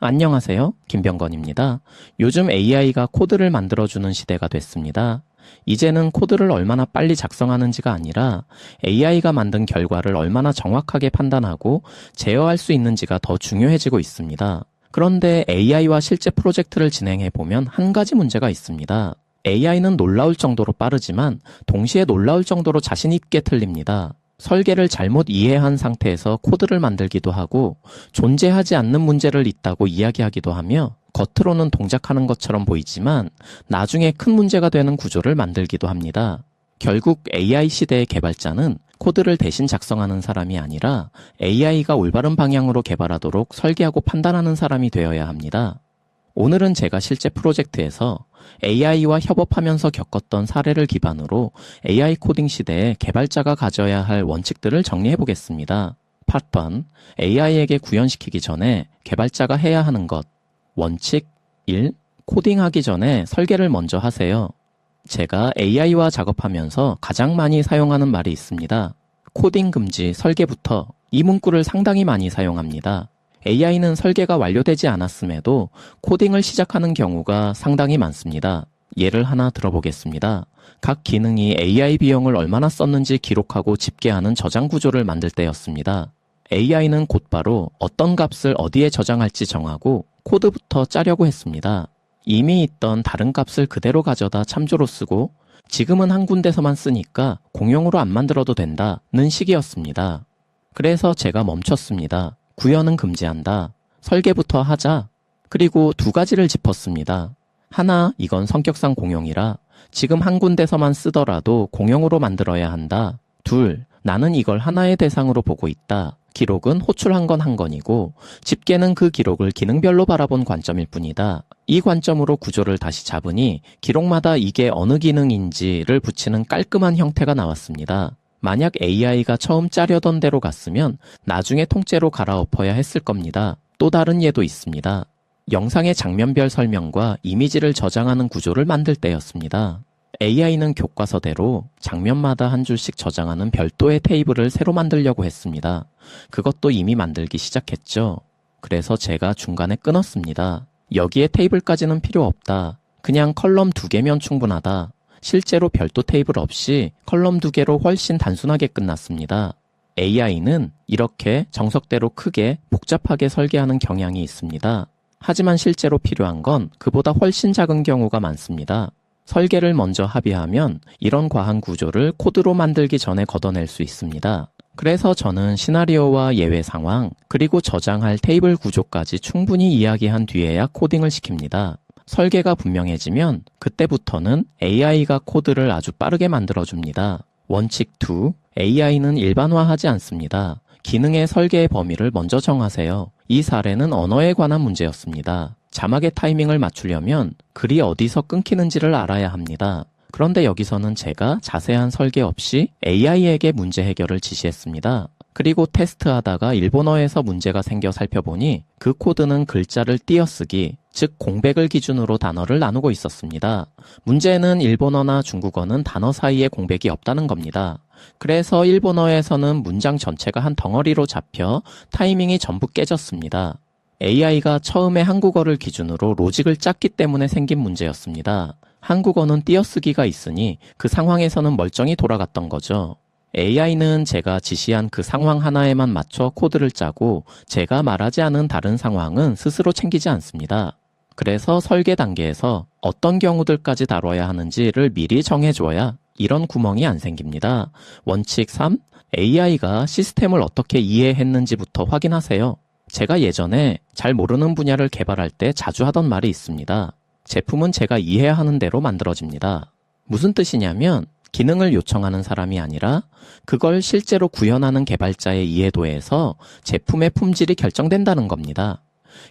안녕하세요. 김병건입니다. 요즘 AI가 코드를 만들어주는 시대가 됐습니다. 이제는 코드를 얼마나 빨리 작성하는지가 아니라 AI가 만든 결과를 얼마나 정확하게 판단하고 제어할 수 있는지가 더 중요해지고 있습니다. 그런데 AI와 실제 프로젝트를 진행해보면 한 가지 문제가 있습니다. AI는 놀라울 정도로 빠르지만 동시에 놀라울 정도로 자신 있게 틀립니다. 설계를 잘못 이해한 상태에서 코드를 만들기도 하고 존재하지 않는 문제를 있다고 이야기하기도 하며 겉으로는 동작하는 것처럼 보이지만 나중에 큰 문제가 되는 구조를 만들기도 합니다. 결국 AI 시대의 개발자는 코드를 대신 작성하는 사람이 아니라 AI가 올바른 방향으로 개발하도록 설계하고 판단하는 사람이 되어야 합니다. 오늘은 제가 실제 프로젝트에서 AI와 협업하면서 겪었던 사례를 기반으로 AI 코딩 시대에 개발자가 가져야 할 원칙들을 정리해 보겠습니다. Part 1. AI에게 구현시키기 전에 개발자가 해야 하는 것. 원칙 1. 코딩하기 전에 설계를 먼저 하세요. 제가 AI와 작업하면서 가장 많이 사용하는 말이 있습니다. 코딩 금지 설계부터 이 문구를 상당히 많이 사용합니다. AI는 설계가 완료되지 않았음에도 코딩을 시작하는 경우가 상당히 많습니다. 예를 하나 들어보겠습니다. 각 기능이 AI 비용을 얼마나 썼는지 기록하고 집계하는 저장 구조를 만들 때였습니다. AI는 곧바로 어떤 값을 어디에 저장할지 정하고 코드부터 짜려고 했습니다. 이미 있던 다른 값을 그대로 가져다 참조로 쓰고 지금은 한 군데서만 쓰니까 공용으로 안 만들어도 된다는 식이었습니다. 그래서 제가 멈췄습니다. 구현은 금지한다. 설계부터 하자. 그리고 두 가지를 짚었습니다. 하나, 이건 성격상 공용이라 지금 한 군데서만 쓰더라도 공용으로 만들어야 한다. 둘, 나는 이걸 하나의 대상으로 보고 있다. 기록은 호출한 건 한 건이고 집계는 그 기록을 기능별로 바라본 관점일 뿐이다. 이 관점으로 구조를 다시 잡으니 기록마다 이게 어느 기능인지를 붙이는 깔끔한 형태가 나왔습니다. 만약 AI가 처음 짜려던 대로 갔으면 나중에 통째로 갈아엎어야 했을 겁니다. 또 다른 예도 있습니다. 영상의 장면별 설명과 이미지를 저장하는 구조를 만들 때였습니다. AI는 교과서대로 장면마다 한 줄씩 저장하는 별도의 테이블을 새로 만들려고 했습니다. 그것도 이미 만들기 시작했죠. 그래서 제가 중간에 끊었습니다. 여기에 테이블까지는 필요 없다. 그냥 컬럼 2개면 충분하다. 실제로 별도 테이블 없이 컬럼 2개로 훨씬 단순하게 끝났습니다. AI는 이렇게 정석대로 크게 복잡하게 설계하는 경향이 있습니다. 하지만 실제로 필요한 건 그보다 훨씬 작은 경우가 많습니다. 설계를 먼저 합의하면 이런 과한 구조를 코드로 만들기 전에 걷어낼 수 있습니다. 그래서 저는 시나리오와 예외 상황, 그리고 저장할 테이블 구조까지 충분히 이야기한 뒤에야 코딩을 시킵니다. 설계가 분명해지면 그때부터는 AI가 코드를 아주 빠르게 만들어줍니다. 원칙 2. AI는 일반화하지 않습니다. 기능의 설계의 범위를 먼저 정하세요. 이 사례는 언어에 관한 문제였습니다. 자막의 타이밍을 맞추려면 글이 어디서 끊기는지를 알아야 합니다. 그런데 여기서는 제가 자세한 설계 없이 AI에게 문제 해결을 지시했습니다. 그리고 테스트하다가 일본어에서 문제가 생겨 살펴보니 그 코드는 글자를 띄어쓰기, 즉 공백을 기준으로 단어를 나누고 있었습니다. 문제는 일본어나 중국어는 단어 사이에 공백이 없다는 겁니다. 그래서 일본어에서는 문장 전체가 한 덩어리로 잡혀 타이밍이 전부 깨졌습니다. AI가 처음에 한국어를 기준으로 로직을 짰기 때문에 생긴 문제였습니다. 한국어는 띄어쓰기가 있으니 그 상황에서는 멀쩡히 돌아갔던 거죠. AI는 제가 지시한 그 상황 하나에만 맞춰 코드를 짜고 제가 말하지 않은 다른 상황은 스스로 챙기지 않습니다. 그래서 설계 단계에서 어떤 경우들까지 다뤄야 하는지를 미리 정해줘야 이런 구멍이 안 생깁니다. 원칙 3. AI가 시스템을 어떻게 이해했는지부터 확인하세요. 제가 예전에 잘 모르는 분야를 개발할 때 자주 하던 말이 있습니다. 제품은 제가 이해하는 대로 만들어집니다. 무슨 뜻이냐면 기능을 요청하는 사람이 아니라 그걸 실제로 구현하는 개발자의 이해도에서 제품의 품질이 결정된다는 겁니다.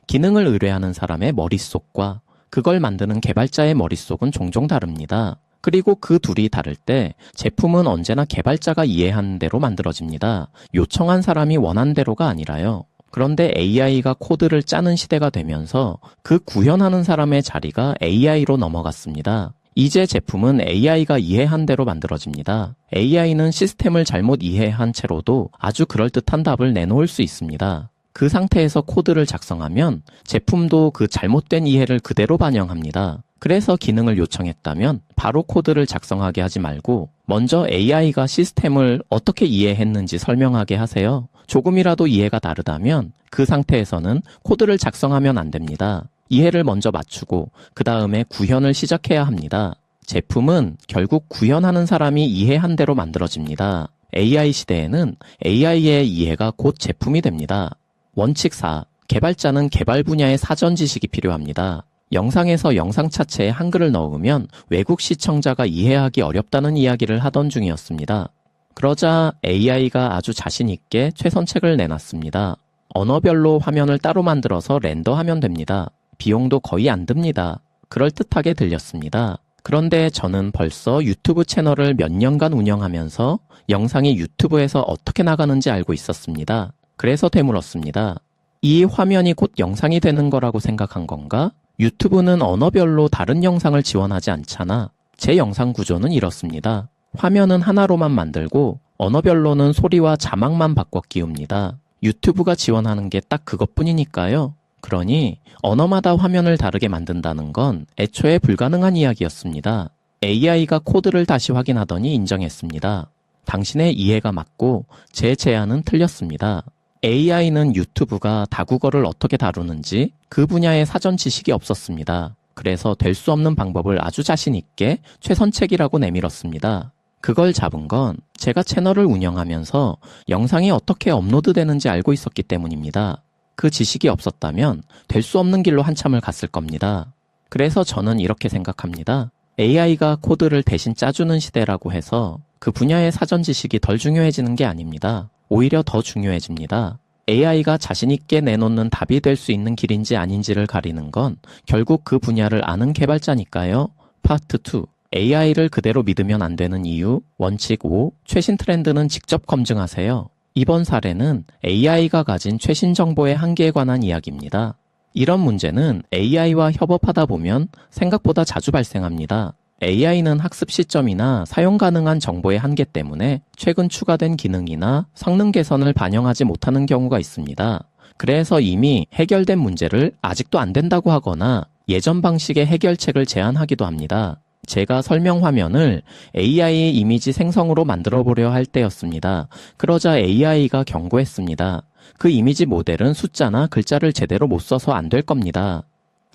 기능을 의뢰하는 사람의 머릿속과 그걸 만드는 개발자의 머릿속은 종종 다릅니다. 그리고 그 둘이 다를 때 제품은 언제나 개발자가 이해하는 대로 만들어집니다. 요청한 사람이 원한 대로가 아니라요. 그런데 AI가 코드를 짜는 시대가 되면서 그 구현하는 사람의 자리가 AI로 넘어갔습니다. 이제 제품은 AI가 이해한 대로 만들어집니다. AI는 시스템을 잘못 이해한 채로도 아주 그럴듯한 답을 내놓을 수 있습니다. 그 상태에서 코드를 작성하면 제품도 그 잘못된 이해를 그대로 반영합니다. 그래서 기능을 요청했다면 바로 코드를 작성하게 하지 말고 먼저 AI가 시스템을 어떻게 이해했는지 설명하게 하세요. 조금이라도 이해가 다르다면 그 상태에서는 코드를 작성하면 안 됩니다. 이해를 먼저 맞추고 그 다음에 구현을 시작해야 합니다. 제품은 결국 구현하는 사람이 이해한 대로 만들어집니다. AI 시대에는 AI의 이해가 곧 제품이 됩니다. 원칙 4. 개발자는 개발 분야의 사전 지식이 필요합니다. 영상에서 영상 차체에 한글을 넣으면 외국 시청자가 이해하기 어렵다는 이야기를 하던 중이었습니다. 그러자 AI가 아주 자신 있게 최선책을 내놨습니다. 언어별로 화면을 따로 만들어서 렌더하면 됩니다. 비용도 거의 안 듭니다. 그럴듯하게 들렸습니다. 그런데 저는 벌써 유튜브 채널을 몇 년간 운영하면서 영상이 유튜브에서 어떻게 나가는지 알고 있었습니다. 그래서 되물었습니다. 이 화면이 곧 영상이 되는 거라고 생각한 건가? 유튜브는 언어별로 다른 영상을 지원하지 않잖아. 제 영상 구조는 이렇습니다. 화면은 하나로만 만들고 언어별로는 소리와 자막만 바꿔 끼웁니다. 유튜브가 지원하는 게 딱 그것뿐이니까요. 그러니 언어마다 화면을 다르게 만든다는 건 애초에 불가능한 이야기였습니다. AI가 코드를 다시 확인하더니 인정했습니다. 당신의 이해가 맞고 제 제안은 틀렸습니다. AI는 유튜브가 다국어를 어떻게 다루는지 그 분야의 사전 지식이 없었습니다. 그래서 될 수 없는 방법을 아주 자신 있게 최선책이라고 내밀었습니다. 그걸 잡은 건 제가 채널을 운영하면서 영상이 어떻게 업로드되는지 알고 있었기 때문입니다. 그 지식이 없었다면 될 수 없는 길로 한참을 갔을 겁니다. 그래서 저는 이렇게 생각합니다. AI가 코드를 대신 짜주는 시대라고 해서 그 분야의 사전 지식이 덜 중요해지는 게 아닙니다. 오히려 더 중요해집니다. AI가 자신있게 내놓는 답이 될 수 있는 길인지 아닌지를 가리는 건 결국 그 분야를 아는 개발자니까요. 파트 2. AI를 그대로 믿으면 안 되는 이유. 원칙 5. 최신 트렌드는 직접 검증하세요. 이번 사례는 AI가 가진 최신 정보의 한계에 관한 이야기입니다. 이런 문제는 AI와 협업하다 보면 생각보다 자주 발생합니다. AI는 학습 시점이나 사용 가능한 정보의 한계 때문에 최근 추가된 기능이나 성능 개선을 반영하지 못하는 경우가 있습니다. 그래서 이미 해결된 문제를 아직도 안 된다고 하거나 예전 방식의 해결책을 제안하기도 합니다. 제가 설명 화면을 AI 이미지 생성으로 만들어 보려 할 때였습니다. 그러자 AI가 경고했습니다. 그 이미지 모델은 숫자나 글자를 제대로 못 써서 안 될 겁니다.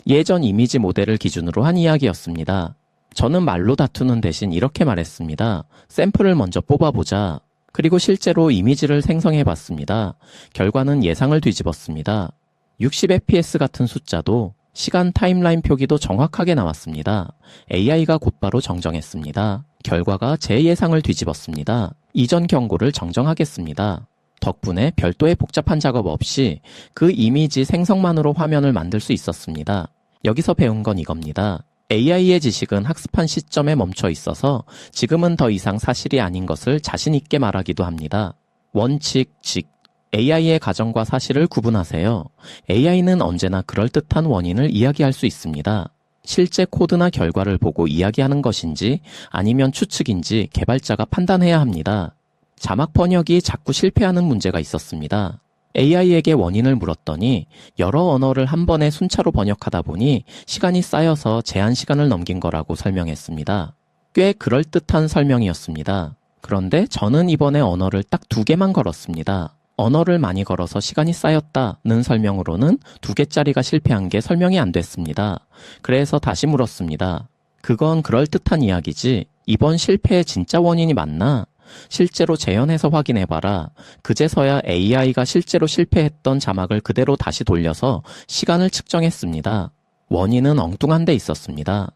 예전 이미지 모델을 기준으로 한 이야기였습니다. 저는 말로 다투는 대신 이렇게 말했습니다. 샘플을 먼저 뽑아보자. 그리고 실제로 이미지를 생성해봤습니다. 결과는 예상을 뒤집었습니다. 60fps 같은 숫자도 시간 타임라인 표기도 정확하게 나왔습니다. AI가 곧바로 정정했습니다. 결과가 제 예상을 뒤집었습니다. 이전 경고를 정정하겠습니다. 덕분에 별도의 복잡한 작업 없이 그 이미지 생성만으로 화면을 만들 수 있었습니다. 여기서 배운 건 이겁니다. AI의 지식은 학습한 시점에 멈춰 있어서 지금은 더 이상 사실이 아닌 것을 자신 있게 말하기도 합니다. 원칙, 직. AI의 가정과 사실을 구분하세요. AI는 언제나 그럴듯한 원인을 이야기할 수 있습니다. 실제 코드나 결과를 보고 이야기하는 것인지 아니면 추측인지 개발자가 판단해야 합니다. 자막 번역이 자꾸 실패하는 문제가 있었습니다. AI에게 원인을 물었더니 여러 언어를 한 번에 순차로 번역하다 보니 시간이 쌓여서 제한 시간을 넘긴 거라고 설명했습니다. 꽤 그럴듯한 설명이었습니다. 그런데 저는 이번에 언어를 딱 2개만 걸었습니다. 언어를 많이 걸어서 시간이 쌓였다는 설명으로는 2개짜리가 실패한 게 설명이 안 됐습니다. 그래서 다시 물었습니다. 그건 그럴듯한 이야기지. 이번 실패의 진짜 원인이 맞나? 실제로 재현해서 확인해봐라. 그제서야 AI가 실제로 실패했던 자막을 그대로 다시 돌려서 시간을 측정했습니다. 원인은 엉뚱한 데 있었습니다.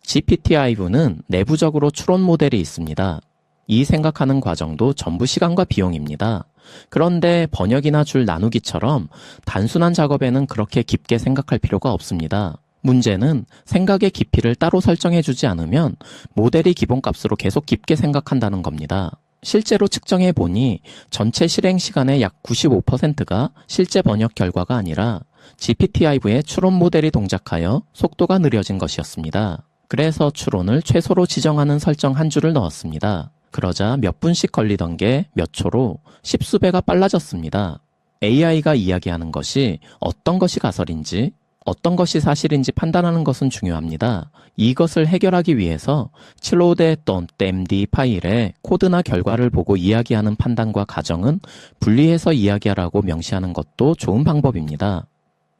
GPT-5는 내부적으로 추론 모델이 있습니다. 이 생각하는 과정도 전부 시간과 비용입니다. 그런데 번역이나 줄 나누기처럼 단순한 작업에는 그렇게 깊게 생각할 필요가 없습니다. 문제는 생각의 깊이를 따로 설정해주지 않으면 모델이 기본값으로 계속 깊게 생각한다는 겁니다. 실제로 측정해보니 전체 실행 시간의 약 95%가 실제 번역 결과가 아니라 GPT-5의 추론 모델이 동작하여 속도가 느려진 것이었습니다. 그래서 추론을 최소로 지정하는 설정 한 줄을 넣었습니다. 그러자 몇 분씩 걸리던 게 몇 초로 십수배가 빨라졌습니다. AI가 이야기하는 것이 어떤 것이 가설인지, 어떤 것이 사실인지 판단하는 것은 중요합니다. 이것을 해결하기 위해서 칠로데.md 파일에 코드나 결과를 보고 이야기하는 판단과 가정은 분리해서 이야기하라고 명시하는 것도 좋은 방법입니다.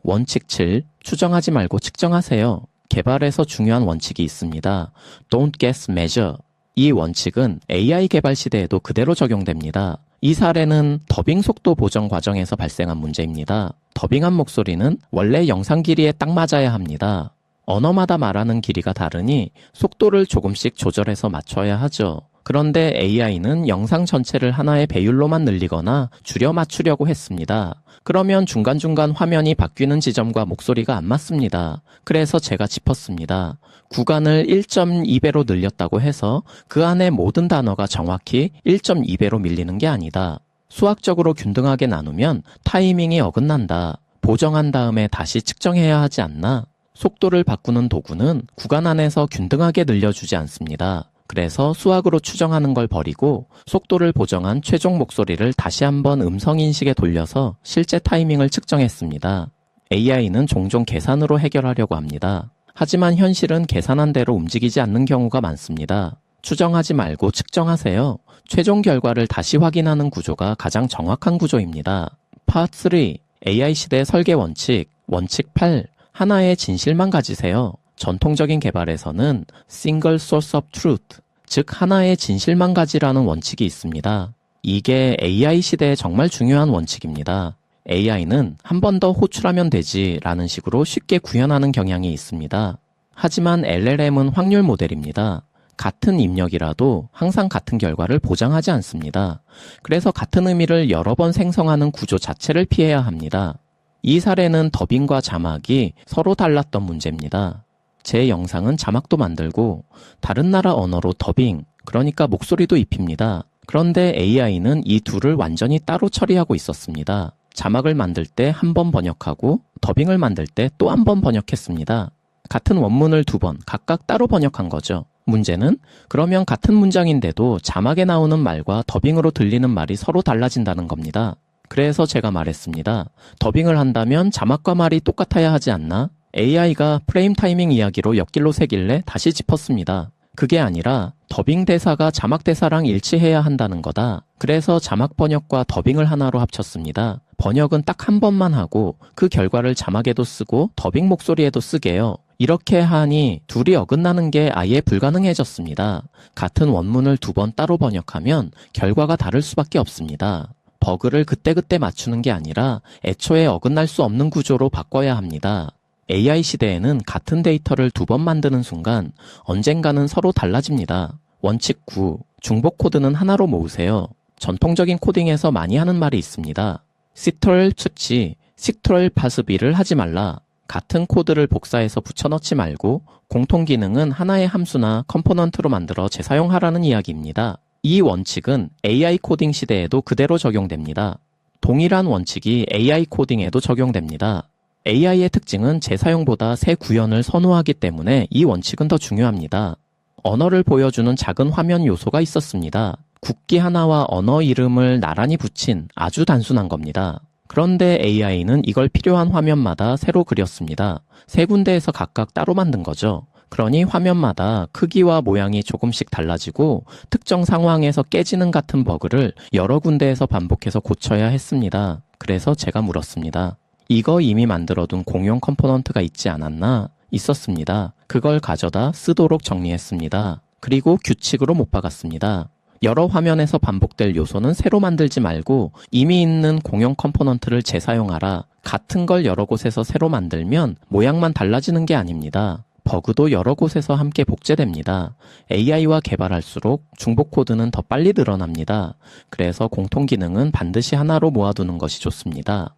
원칙 7. 추정하지 말고 측정하세요. 개발에서 중요한 원칙이 있습니다. Don't guess, measure. 이 원칙은 AI 개발 시대에도 그대로 적용됩니다. 이 사례는 더빙 속도 보정 과정에서 발생한 문제입니다. 더빙한 목소리는 원래 영상 길이에 딱 맞아야 합니다. 언어마다 말하는 길이가 다르니 속도를 조금씩 조절해서 맞춰야 하죠. 그런데 AI는 영상 전체를 하나의 배율로만 늘리거나 줄여 맞추려고 했습니다. 그러면 중간중간 화면이 바뀌는 지점과 목소리가 안 맞습니다. 그래서 제가 짚었습니다. 구간을 1.2배로 늘렸다고 해서 그 안에 모든 단어가 정확히 1.2배로 밀리는 게 아니다. 수학적으로 균등하게 나누면 타이밍이 어긋난다. 보정한 다음에 다시 측정해야 하지 않나? 속도를 바꾸는 도구는 구간 안에서 균등하게 늘려주지 않습니다. 그래서 수학으로 추정하는 걸 버리고 속도를 보정한 최종 목소리를 다시 한번 음성인식에 돌려서 실제 타이밍을 측정했습니다. AI는 종종 계산으로 해결하려고 합니다. 하지만 현실은 계산한 대로 움직이지 않는 경우가 많습니다. 추정하지 말고 측정하세요. 최종 결과를 다시 확인하는 구조가 가장 정확한 구조입니다. 파트 3. AI 시대 설계 원칙. 원칙 8. 하나의 진실만 가지세요. 전통적인 개발에서는 Single Source of Truth, 즉 하나의 진실만 가지라는 원칙이 있습니다. 이게 AI 시대에 정말 중요한 원칙입니다. AI는 한 번 더 호출하면 되지 라는 식으로 쉽게 구현하는 경향이 있습니다. 하지만 LLM은 확률 모델입니다. 같은 입력이라도 항상 같은 결과를 보장하지 않습니다. 그래서 같은 의미를 여러 번 생성하는 구조 자체를 피해야 합니다. 이 사례는 더빙과 자막이 서로 달랐던 문제입니다. 제 영상은 자막도 만들고 다른 나라 언어로 더빙, 그러니까 목소리도 입힙니다. 그런데 AI는 이 둘을 완전히 따로 처리하고 있었습니다. 자막을 만들 때 한 번 번역하고 더빙을 만들 때 또 한 번 번역했습니다. 같은 원문을 두 번 각각 따로 번역한 거죠. 문제는 그러면 같은 문장인데도 자막에 나오는 말과 더빙으로 들리는 말이 서로 달라진다는 겁니다. 그래서 제가 말했습니다. 더빙을 한다면 자막과 말이 똑같아야 하지 않나? AI가 프레임 타이밍 이야기로 옆길로 새길래 다시 짚었습니다. 그게 아니라 더빙 대사가 자막 대사랑 일치해야 한다는 거다. 그래서 자막 번역과 더빙을 하나로 합쳤습니다. 번역은 딱 한 번만 하고 그 결과를 자막에도 쓰고 더빙 목소리에도 쓰게요. 이렇게 하니 둘이 어긋나는 게 아예 불가능해졌습니다. 같은 원문을 두 번 따로 번역하면 결과가 다를 수밖에 없습니다. 버그를 그때그때 맞추는 게 아니라 애초에 어긋날 수 없는 구조로 바꿔야 합니다. AI 시대에는 같은 데이터를 두 번 만드는 순간 언젠가는 서로 달라집니다. 원칙 9. 중복 코드는 하나로 모으세요. 전통적인 코딩에서 많이 하는 말이 있습니다. 시트럴 수치, 시트럴 파스비를 하지 말라. 같은 코드를 복사해서 붙여넣지 말고 공통 기능은 하나의 함수나 컴포넌트로 만들어 재사용하라는 이야기입니다. 이 원칙은 AI 코딩 시대에도 그대로 적용됩니다. 동일한 원칙이 AI 코딩에도 적용됩니다. AI의 특징은 재사용보다 새 구현을 선호하기 때문에 이 원칙은 더 중요합니다. 언어를 보여주는 작은 화면 요소가 있었습니다. 국기 하나와 언어 이름을 나란히 붙인 아주 단순한 겁니다. 그런데 AI는 이걸 필요한 화면마다 새로 그렸습니다. 세 군데에서 각각 따로 만든 거죠. 그러니 화면마다 크기와 모양이 조금씩 달라지고 특정 상황에서 깨지는 같은 버그를 여러 군데에서 반복해서 고쳐야 했습니다. 그래서 제가 물었습니다. 이거 이미 만들어둔 공용 컴포넌트가 있지 않았나? 있었습니다. 그걸 가져다 쓰도록 정리했습니다. 그리고 규칙으로 못 박았습니다. 여러 화면에서 반복될 요소는 새로 만들지 말고 이미 있는 공용 컴포넌트를 재사용하라. 같은 걸 여러 곳에서 새로 만들면 모양만 달라지는 게 아닙니다. 버그도 여러 곳에서 함께 복제됩니다. AI와 개발할수록 중복 코드는 더 빨리 늘어납니다. 그래서 공통 기능은 반드시 하나로 모아두는 것이 좋습니다.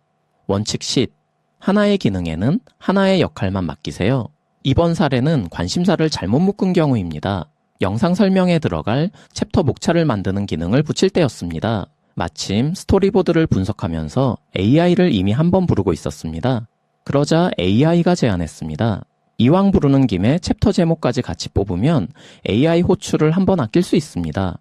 원칙 10. 하나의 기능에는 하나의 역할만 맡기세요. 이번 사례는 관심사를 잘못 묶은 경우입니다. 영상 설명에 들어갈 챕터 목차를 만드는 기능을 붙일 때였습니다. 마침 스토리보드를 분석하면서 AI를 이미 한 번 부르고 있었습니다. 그러자 AI가 제안했습니다. 이왕 부르는 김에 챕터 제목까지 같이 뽑으면 AI 호출을 한 번 아낄 수 있습니다.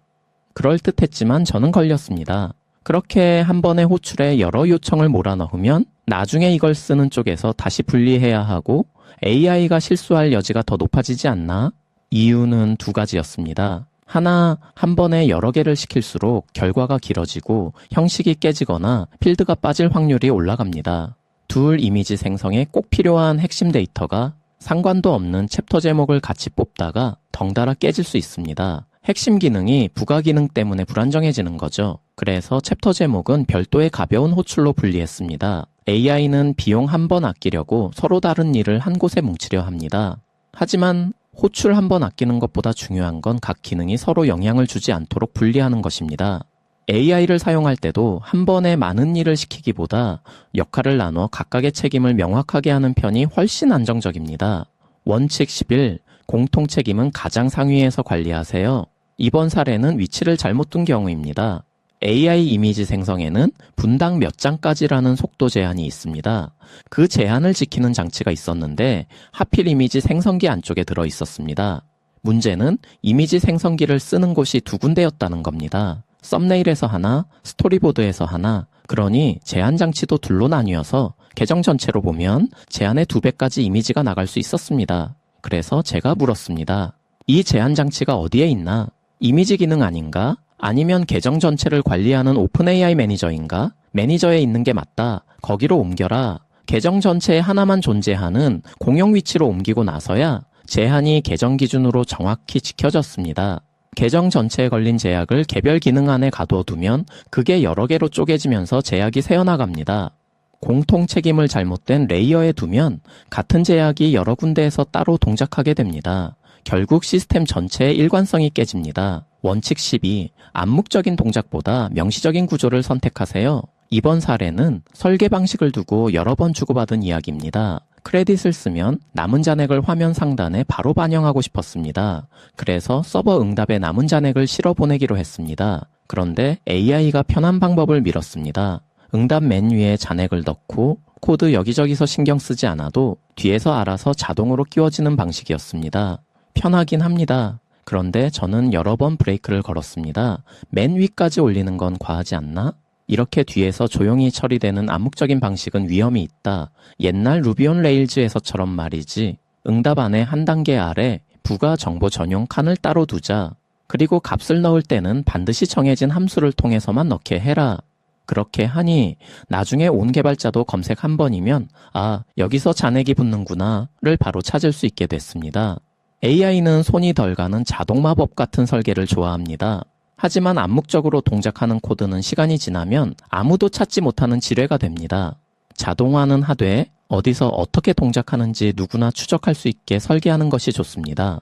그럴듯했지만 저는 걸렸습니다. 그렇게 한 번에 호출에 여러 요청을 몰아넣으면 나중에 이걸 쓰는 쪽에서 다시 분리해야 하고 AI가 실수할 여지가 더 높아지지 않나? 이유는 두 가지였습니다. 하나, 한 번에 여러 개를 시킬수록 결과가 길어지고 형식이 깨지거나 필드가 빠질 확률이 올라갑니다. 둘, 이미지 생성에 꼭 필요한 핵심 데이터가 상관도 없는 챕터 제목을 같이 뽑다가 덩달아 깨질 수 있습니다. 핵심 기능이 부가 기능 때문에 불안정해지는 거죠. 그래서 챕터 제목은 별도의 가벼운 호출로 분리했습니다. AI는 비용 한 번 아끼려고 서로 다른 일을 한 곳에 뭉치려 합니다. 하지만 호출 한 번 아끼는 것보다 중요한 건 각 기능이 서로 영향을 주지 않도록 분리하는 것입니다. AI를 사용할 때도 한 번에 많은 일을 시키기보다 역할을 나눠 각각의 책임을 명확하게 하는 편이 훨씬 안정적입니다. 원칙 11. 공통 책임은 가장 상위에서 관리하세요. 이번 사례는 위치를 잘못 둔 경우입니다. AI 이미지 생성에는 분당 몇 장까지라는 속도 제한이 있습니다. 그 제한을 지키는 장치가 있었는데 하필 이미지 생성기 안쪽에 들어 있었습니다. 문제는 이미지 생성기를 쓰는 곳이 두 군데였다는 겁니다. 썸네일에서 하나, 스토리보드에서 하나. 그러니 제한 장치도 둘로 나뉘어서 계정 전체로 보면 제한의 2배까지 이미지가 나갈 수 있었습니다. 그래서 제가 물었습니다. 이 제한 장치가 어디에 있나? 이미지 기능 아닌가? 아니면 계정 전체를 관리하는 오픈AI 매니저인가? 매니저에 있는 게 맞다. 거기로 옮겨라. 계정 전체에 하나만 존재하는 공용 위치로 옮기고 나서야 제한이 계정 기준으로 정확히 지켜졌습니다. 계정 전체에 걸린 제약을 개별 기능 안에 가둬두면 그게 여러 개로 쪼개지면서 제약이 새어나갑니다. 공통 책임을 잘못된 레이어에 두면 같은 제약이 여러 군데에서 따로 동작하게 됩니다. 결국 시스템 전체의 일관성이 깨집니다. 원칙 12. 암묵적인 동작보다 명시적인 구조를 선택하세요. 이번 사례는 설계 방식을 두고 여러 번 주고받은 이야기입니다. 크레딧을 쓰면 남은 잔액을 화면 상단에 바로 반영하고 싶었습니다. 그래서 서버 응답에 남은 잔액을 실어 보내기로 했습니다. 그런데 AI가 편한 방법을 밀었습니다. 응답 맨 위에 잔액을 넣고 코드 여기저기서 신경 쓰지 않아도 뒤에서 알아서 자동으로 끼워지는 방식이었습니다. 편하긴 합니다. 그런데 저는 여러 번 브레이크를 걸었습니다. 맨 위까지 올리는 건 과하지 않나? 이렇게 뒤에서 조용히 처리되는 암묵적인 방식은 위험이 있다. 옛날 루비 온 레일즈에서처럼 말이지. 응답 안에 한 단계 아래 부가 정보 전용 칸을 따로 두자. 그리고 값을 넣을 때는 반드시 정해진 함수를 통해서만 넣게 해라. 그렇게 하니 나중에 온 개발자도 검색 한 번이면 아, 여기서 잔액이 붙는구나를 바로 찾을 수 있게 됐습니다. AI는 손이 덜 가는 자동 마법 같은 설계를 좋아합니다. 하지만 암묵적으로 동작하는 코드는 시간이 지나면 아무도 찾지 못하는 지뢰가 됩니다. 자동화는 하되 어디서 어떻게 동작하는지 누구나 추적할 수 있게 설계하는 것이 좋습니다.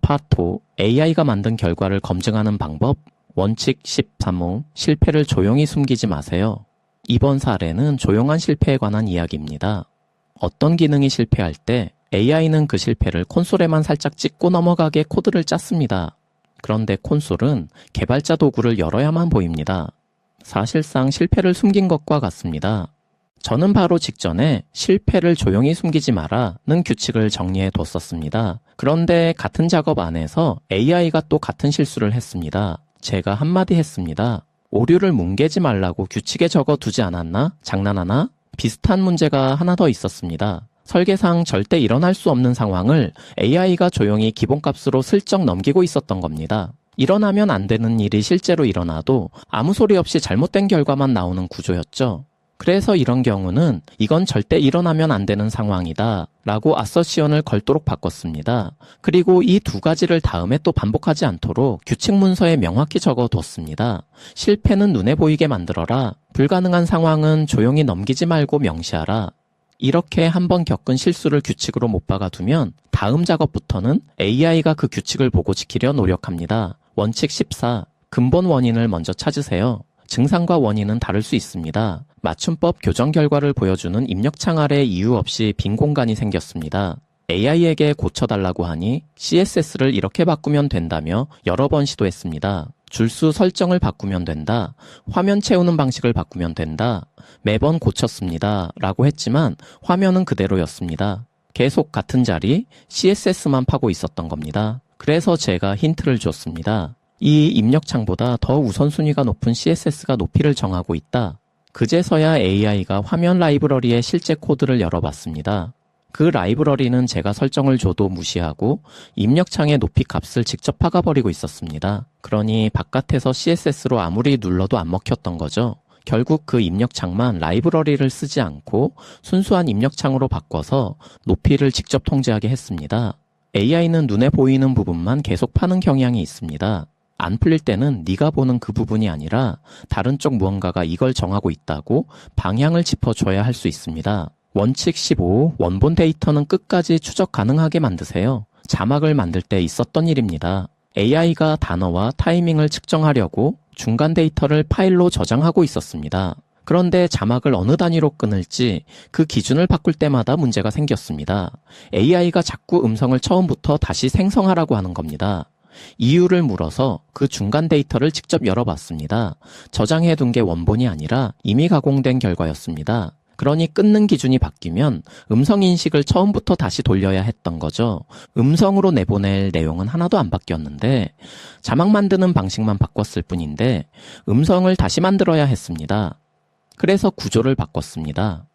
파토, AI가 만든 결과를 검증하는 방법. 원칙 13호, 실패를 조용히 숨기지 마세요. 이번 사례는 조용한 실패에 관한 이야기입니다. 어떤 기능이 실패할 때 AI는 그 실패를 콘솔에만 살짝 찍고 넘어가게 코드를 짰습니다. 그런데 콘솔은 개발자 도구를 열어야만 보입니다. 사실상 실패를 숨긴 것과 같습니다. 저는 바로 직전에 실패를 조용히 숨기지 마라는 규칙을 정리해 뒀었습니다. 그런데 같은 작업 안에서 AI가 또 같은 실수를 했습니다. 제가 한마디 했습니다. 오류를 뭉개지 말라고 규칙에 적어 두지 않았나? 장난하나? 비슷한 문제가 하나 더 있었습니다. 설계상 절대 일어날 수 없는 상황을 AI가 조용히 기본값으로 슬쩍 넘기고 있었던 겁니다. 일어나면 안 되는 일이 실제로 일어나도 아무 소리 없이 잘못된 결과만 나오는 구조였죠. 그래서 이런 경우는 이건 절대 일어나면 안 되는 상황이다 라고 아서시언을 걸도록 바꿨습니다. 그리고 이 두 가지를 다음에 또 반복하지 않도록 규칙 문서에 명확히 적어뒀습니다. 실패는 눈에 보이게 만들어라. 불가능한 상황은 조용히 넘기지 말고 명시하라. 이렇게 한번 겪은 실수를 규칙으로 못 박아두면 다음 작업부터는 AI가 그 규칙을 보고 지키려 노력합니다. 원칙 14. 근본 원인을 먼저 찾으세요. 증상과 원인은 다를 수 있습니다. 맞춤법 교정 결과를 보여주는 입력창 아래 이유 없이 빈 공간이 생겼습니다. AI에게 고쳐달라고 하니 CSS를 이렇게 바꾸면 된다며 여러 번 시도했습니다. 줄수 설정을 바꾸면 된다. 화면 채우는 방식을 바꾸면 된다. 매번 고쳤습니다. 라고 했지만 화면은 그대로였습니다. 계속 같은 자리 CSS만 파고 있었던 겁니다. 그래서 제가 힌트를 줬습니다. 이 입력창보다 더 우선순위가 높은 CSS가 높이를 정하고 있다. 그제서야 AI가 화면 라이브러리의 실제 코드를 열어봤습니다. 그 라이브러리는 제가 설정을 줘도 무시하고 입력창의 높이 값을 직접 박아버리고 있었습니다. 그러니 바깥에서 CSS로 아무리 눌러도 안 먹혔던 거죠. 결국 그 입력창만 라이브러리를 쓰지 않고 순수한 입력창으로 바꿔서 높이를 직접 통제하게 했습니다. AI는 눈에 보이는 부분만 계속 파는 경향이 있습니다. 안 풀릴 때는 네가 보는 그 부분이 아니라 다른 쪽 무언가가 이걸 정하고 있다고 방향을 짚어줘야 할 수 있습니다. 원칙 15, 원본 데이터는 끝까지 추적 가능하게 만드세요. 자막을 만들 때 있었던 일입니다. AI가 단어와 타이밍을 측정하려고 중간 데이터를 파일로 저장하고 있었습니다. 그런데 자막을 어느 단위로 끊을지 그 기준을 바꿀 때마다 문제가 생겼습니다. AI가 자꾸 음성을 처음부터 다시 생성하라고 하는 겁니다. 이유를 물어서 그 중간 데이터를 직접 열어봤습니다. 저장해둔 게 원본이 아니라 이미 가공된 결과였습니다. 그러니 끊는 기준이 바뀌면 음성 인식을 처음부터 다시 돌려야 했던 거죠. 음성으로 내보낼 내용은 하나도 안 바뀌었는데 자막 만드는 방식만 바꿨을 뿐인데 음성을 다시 만들어야 했습니다. 그래서 구조를 바꿨습니다.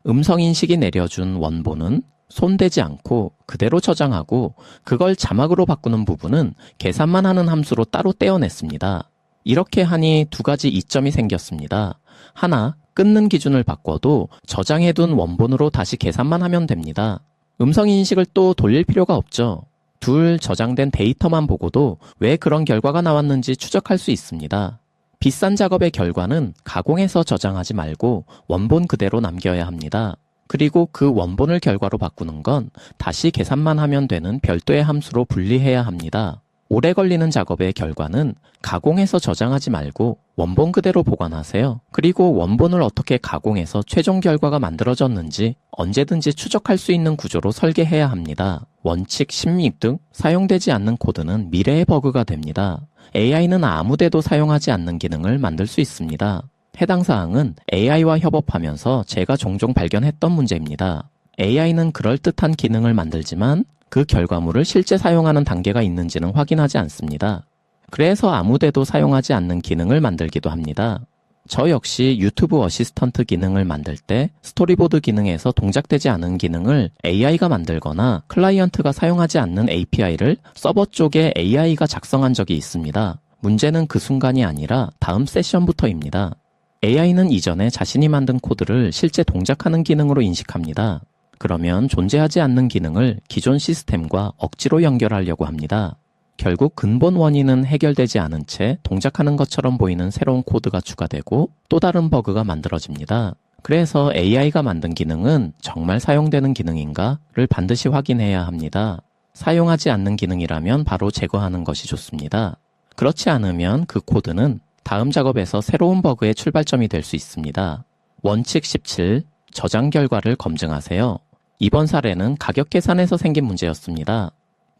음성 인식이 내려준 원본은 손대지 않고 그대로 저장하고 그걸 자막으로 바꾸는 부분은 계산만 하는 함수로 따로 떼어냈습니다. 이렇게 하니 두 가지 이점이 생겼습니다. 하나, 끊는 기준을 바꿔도 저장해둔 원본으로 다시 계산만 하면 됩니다. 음성 인식을 또 돌릴 필요가 없죠. 둘, 저장된 데이터만 보고도 왜 그런 결과가 나왔는지 추적할 수 있습니다. 비싼 작업의 결과는 가공해서 저장하지 말고 원본 그대로 남겨야 합니다. 그리고 그 원본을 결과로 바꾸는 건 다시 계산만 하면 되는 별도의 함수로 분리해야 합니다. 오래 걸리는 작업의 결과는 가공해서 저장하지 말고 원본 그대로 보관하세요. 그리고 원본을 어떻게 가공해서 최종 결과가 만들어졌는지 언제든지 추적할 수 있는 구조로 설계해야 합니다. 원칙 16 등 사용되지 않는 코드는 미래의 버그가 됩니다. AI는 아무데도 사용하지 않는 기능을 만들 수 있습니다. 해당 사항은 AI와 협업하면서 제가 종종 발견했던 문제입니다. AI는 그럴듯한 기능을 만들지만 그 결과물을 실제 사용하는 단계가 있는지는 확인하지 않습니다. 그래서 아무데도 사용하지 않는 기능을 만들기도 합니다. 저 역시 유튜브 어시스턴트 기능을 만들 때 스토리보드 기능에서 동작되지 않은 기능을 AI가 만들거나 클라이언트가 사용하지 않는 API를 서버 쪽에 AI가 작성한 적이 있습니다. 문제는 그 순간이 아니라 다음 세션부터입니다. AI는 이전에 자신이 만든 코드를 실제 동작하는 기능으로 인식합니다. 그러면 존재하지 않는 기능을 기존 시스템과 억지로 연결하려고 합니다. 결국 근본 원인은 해결되지 않은 채 동작하는 것처럼 보이는 새로운 코드가 추가되고 또 다른 버그가 만들어집니다. 그래서 AI가 만든 기능은 정말 사용되는 기능인가를 반드시 확인해야 합니다. 사용하지 않는 기능이라면 바로 제거하는 것이 좋습니다. 그렇지 않으면 그 코드는 다음 작업에서 새로운 버그의 출발점이 될 수 있습니다. 원칙 17, 저장 결과를 검증하세요. 이번 사례는 가격 계산에서 생긴 문제였습니다.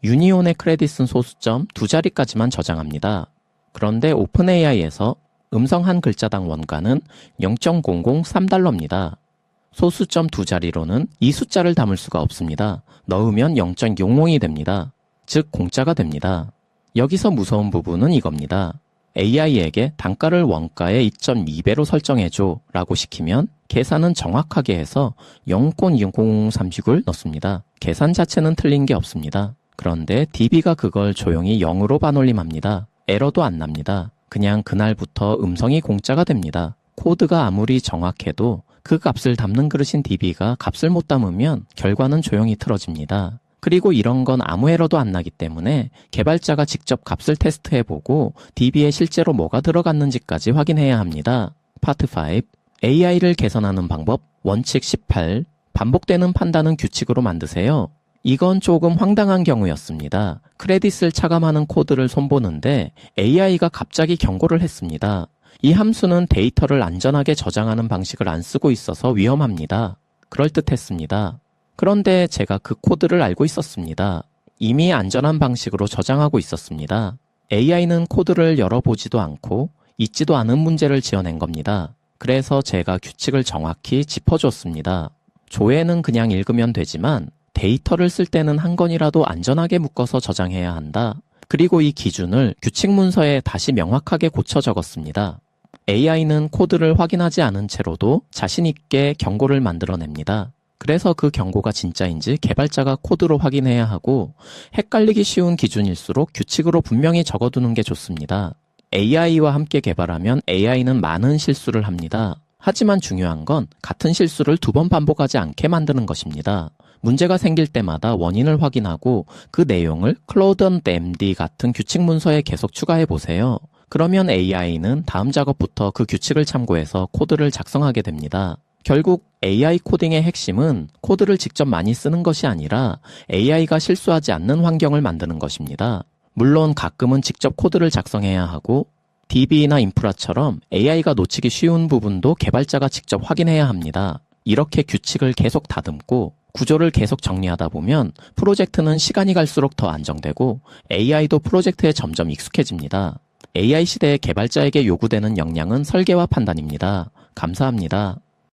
유니온의 크레딧은 소수점 2자리까지만 저장합니다. 그런데 오픈AI에서 음성 한 글자당 원가는 0.003달러입니다. 소수점 2자리로는 이 숫자를 담을 수가 없습니다. 넣으면 0.00이 됩니다. 즉 공짜가 됩니다. 여기서 무서운 부분은 이겁니다. AI에게 단가를 원가의 2.2배로 설정해줘 라고 시키면 계산은 정확하게 해서 0.00036을 넣습니다. 계산 자체는 틀린 게 없습니다. 그런데 DB가 그걸 조용히 0으로 반올림합니다. 에러도 안 납니다. 그냥 그날부터 음성이 공짜가 됩니다. 코드가 아무리 정확해도 그 값을 담는 그릇인 DB가 값을 못 담으면 결과는 조용히 틀어집니다. 그리고 이런 건 아무 에러도 안 나기 때문에 개발자가 직접 값을 테스트해보고 DB에 실제로 뭐가 들어갔는지까지 확인해야 합니다. 파트 5, AI를 개선하는 방법, 원칙 18, 반복되는 판단은 규칙으로 만드세요. 이건 조금 황당한 경우였습니다. 크레딧을 차감하는 코드를 손보는데 AI가 갑자기 경고를 했습니다. 이 함수는 데이터를 안전하게 저장하는 방식을 안 쓰고 있어서 위험합니다. 그럴듯했습니다. 그런데 제가 그 코드를 알고 있었습니다. 이미 안전한 방식으로 저장하고 있었습니다. AI는 코드를 열어보지도 않고 있지도 않은 문제를 지어낸 겁니다. 그래서 제가 규칙을 정확히 짚어줬습니다. 조회는 그냥 읽으면 되지만 데이터를 쓸 때는 한 건이라도 안전하게 묶어서 저장해야 한다. 그리고 이 기준을 규칙 문서에 다시 명확하게 고쳐 적었습니다. AI는 코드를 확인하지 않은 채로도 자신 있게 경고를 만들어냅니다. 그래서 그 경고가 진짜인지 개발자가 코드로 확인해야 하고, 헷갈리기 쉬운 기준일수록 규칙으로 분명히 적어두는 게 좋습니다. AI와 함께 개발하면 AI는 많은 실수를 합니다. 하지만 중요한 건 같은 실수를 2번 반복하지 않게 만드는 것입니다. 문제가 생길 때마다 원인을 확인하고 그 내용을 claude.md 같은 규칙 문서에 계속 추가해 보세요. 그러면 AI는 다음 작업부터 그 규칙을 참고해서 코드를 작성하게 됩니다. 결국 AI 코딩의 핵심은 코드를 직접 많이 쓰는 것이 아니라 AI가 실수하지 않는 환경을 만드는 것입니다. 물론 가끔은 직접 코드를 작성해야 하고 DB나 인프라처럼 AI가 놓치기 쉬운 부분도 개발자가 직접 확인해야 합니다. 이렇게 규칙을 계속 다듬고 구조를 계속 정리하다 보면 프로젝트는 시간이 갈수록 더 안정되고 AI도 프로젝트에 점점 익숙해집니다. AI 시대의 개발자에게 요구되는 역량은 설계와 판단입니다. 감사합니다.